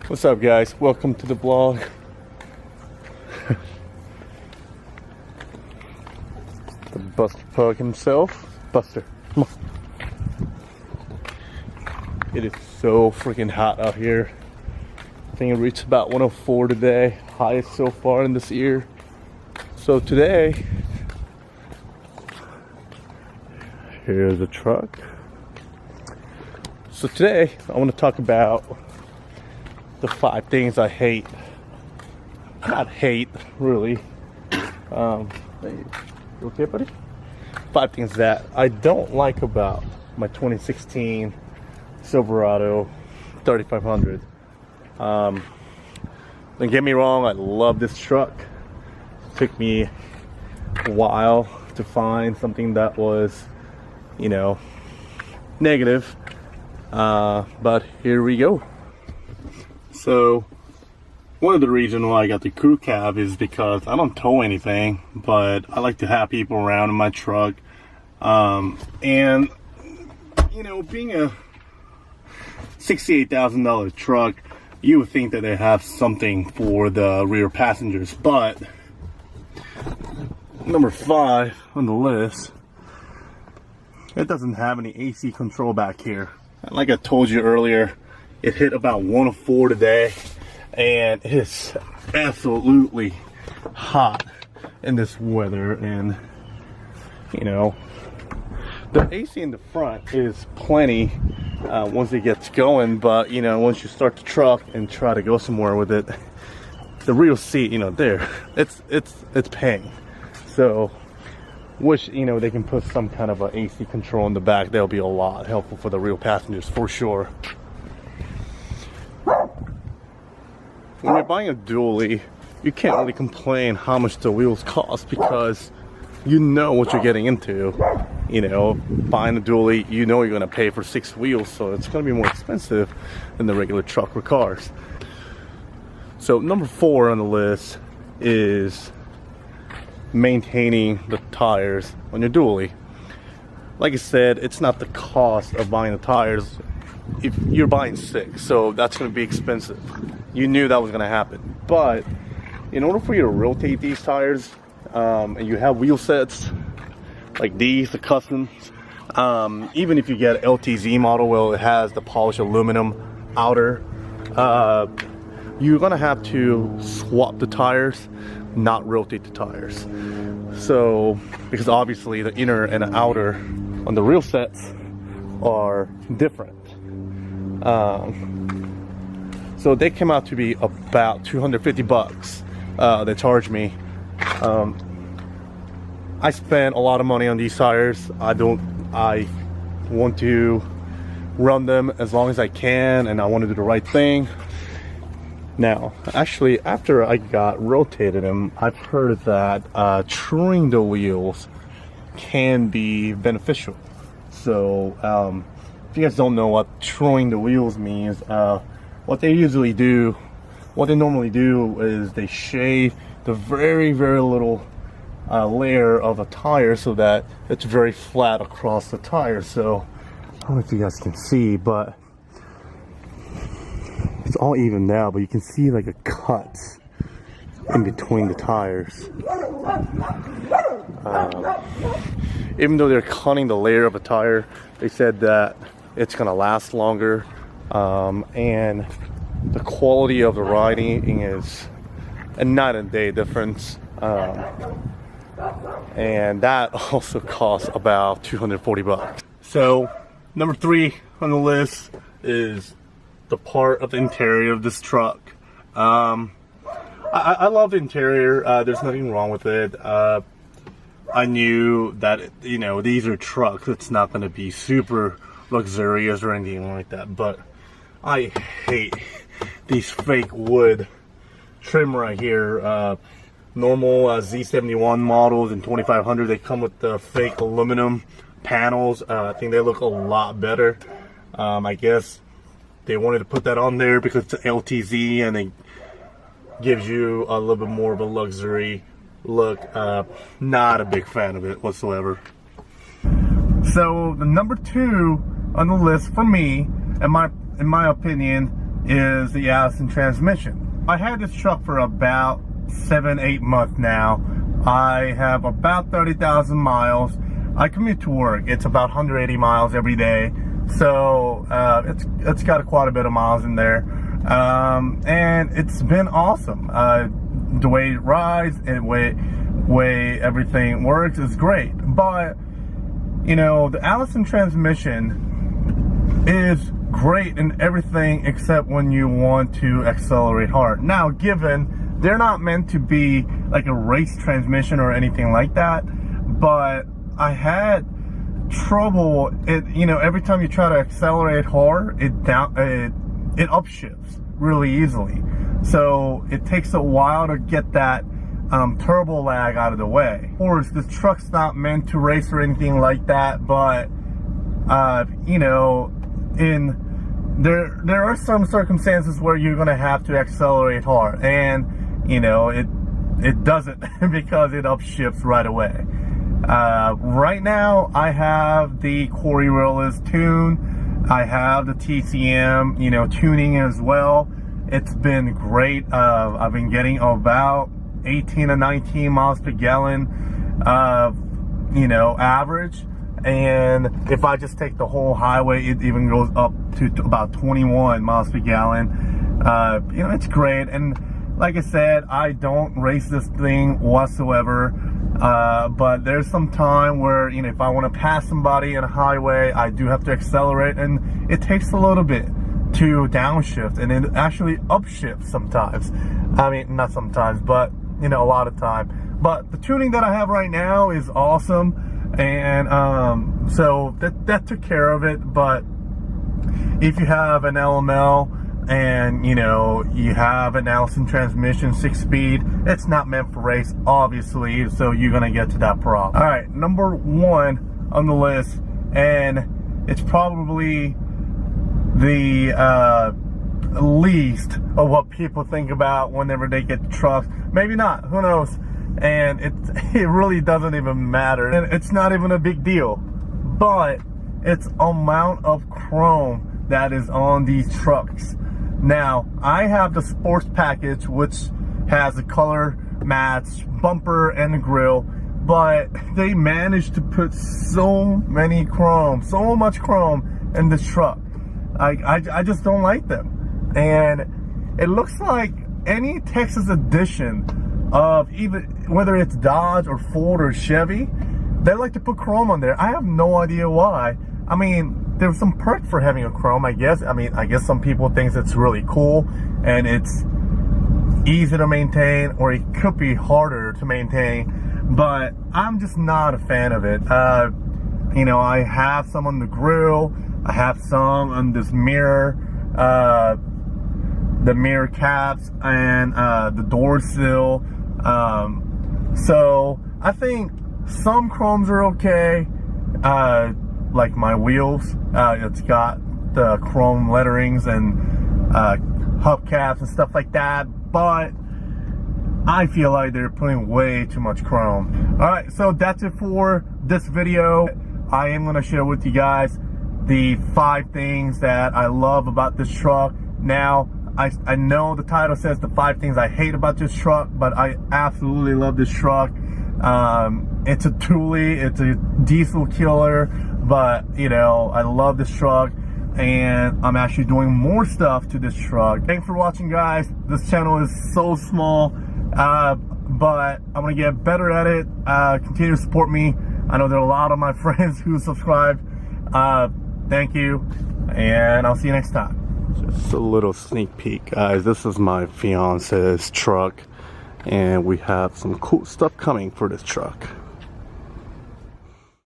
What's up, guys? Welcome to the vlog. The Buster Pug himself. Buster, come on. It is so freaking hot out here. I think it reached about 104 today. Highest so far in this year. So today, here's the truck. So today, I want to talk about the 5 things I hate. Not hate, really. Hey, you okay, buddy? 5 things that I don't like about my 2016 Silverado 3500. Don't get me wrong, I love this truck. It took me a while to find something that was, you know, negative. But here we go. So, one of the reasons why I got the crew cab is because I don't tow anything, but I like to have people around in my truck. And, you know, being a $68,000 truck, you would think that they have something for the rear passengers. But, number 5 on the list, it doesn't have any AC control back here. And like I told you earlier, it hit about 104 today, and it's absolutely hot in this weather. And you know, the AC in the front is plenty once it gets going, but you know, once you start the truck and try to go somewhere with it, the rear seat, you know, it's paying. So wish, you know, they can put some kind of a AC control in the back. That'll be a lot helpful for the real passengers for sure. When you're buying a dually, you can't really complain how much the wheels cost because you know what you're getting into. You know, buying a dually, you know you're going to pay for 6 wheels, so it's going to be more expensive than the regular truck or cars. So number 4 on the list is maintaining the tires on your dually. Like I said, it's not the cost of buying the tires. If you're buying 6, so that's going to be expensive. You knew that was going to happen. But in order for you to rotate these tires, and you have wheel sets like these, the customs, even if you get LTZ model, well, it has the polished aluminum outer, you're going to have to swap the tires, not rotate the tires. So, because obviously the inner and the outer on the real sets are different. So they came out to be about 250 bucks. They charged me. I spent a lot of money on these tires. I want to run them as long as I can, and I want to do the right thing. Now, actually, after I got rotated them, I've heard that truing the wheels can be beneficial. So, if you guys don't know what truing the wheels means, what they normally do is they shave the very, very little layer of a tire so that it's very flat across the tire. So, I don't know if you guys can see, but it's all even now, but you can see like a cut in between the tires. Even though they're cutting the layer of a tire, they said that it's gonna last longer, and the quality of the riding is a night and day difference, and that also costs about 240 bucks. So number 3 on the list is the part of the interior of this truck. I love the interior. There's nothing wrong with it. I knew that, you know, these are trucks. It's not going to be super luxurious or anything like that, but I hate these fake wood trim right here. Normal Z71 models and 2500, they come with the fake aluminum panels. I think they look a lot better. I guess they wanted to put that on there because it's LTZ and it gives you a little bit more of a luxury look. Not a big fan of it whatsoever. So the number 2 on the list for me, in my opinion, is the Allison Transmission. I had this truck for about 7-8 months now. I have about 30,000 miles. I commute to work. It's about 180 miles every day. So it's got quite a bit of miles in there. And it's been awesome. The way it rides and way everything works is great. But, you know, the Allison Transmission is great in everything except when you want to accelerate hard. Now, given they're not meant to be like a race transmission or anything like that, but I had trouble. You know, every time you try to accelerate hard, it upshifts really easily. So it takes a while to get that turbo lag out of the way. Of course, this truck's not meant to race or anything like that, but you know, there are some circumstances where you're gonna have to accelerate hard, and you know, it doesn't because it upshifts right away. Right now, I have the Coriolis tune. I have the TCM, you know, tuning as well. It's been great. I've been getting about 18 to 19 miles per gallon, you know, average. And if I just take the whole highway, it even goes up to about 21 miles per gallon. You know, it's great. And like I said, I don't race this thing whatsoever. But there's some time where, you know, if I want to pass somebody on a highway, I do have to accelerate, and it takes a little bit to downshift, and it actually upshifts sometimes. I mean, not sometimes, but, you know, a lot of time. But the tuning that I have right now is awesome, and so that took care of it. But if you have an LML and, you know, you have an Allison Transmission 6-speed, it's not meant for race, obviously, so you're gonna get to that problem. All right, number one on the list, and it's probably the least of what people think about whenever they get trucks. Maybe not, who knows? And it really doesn't even matter, and it's not even a big deal, but it's amount of chrome that is on these trucks. Now, I have the sports package, which has the color match bumper and the grille, but they managed to put so much chrome in this truck. I just don't like them. And it looks like any Texas edition of even, whether it's Dodge or Ford or Chevy, they like to put chrome on there. I have no idea why. I mean, there's some perk for having a chrome, I guess. I mean, I guess some people think it's really cool and it's easy to maintain, or it could be harder to maintain, but I'm just not a fan of it. You know, I have some on the grill, I have some on this mirror, the mirror caps, and the door sill. So I think some chromes are okay. Like my wheels, it's got the chrome letterings and hubcaps and stuff like that, but I feel like they're putting way too much chrome. All right, so that's it for this video. I am going to share with you guys the 5 things that I love about this truck. Now, I know the title says the 5 things I hate about this truck, but I absolutely love this truck. It's a Thule, it's a diesel killer, but you know, I love this truck, and I'm actually doing more stuff to this truck. Thanks for watching, guys. This channel is so small, but I'm gonna get better at it. Continue to support me. I know there are a lot of my friends who subscribe. Thank you, and I'll see you next time. Just a little sneak peek, guys. This is my fiance's truck, and we have some cool stuff coming for this truck.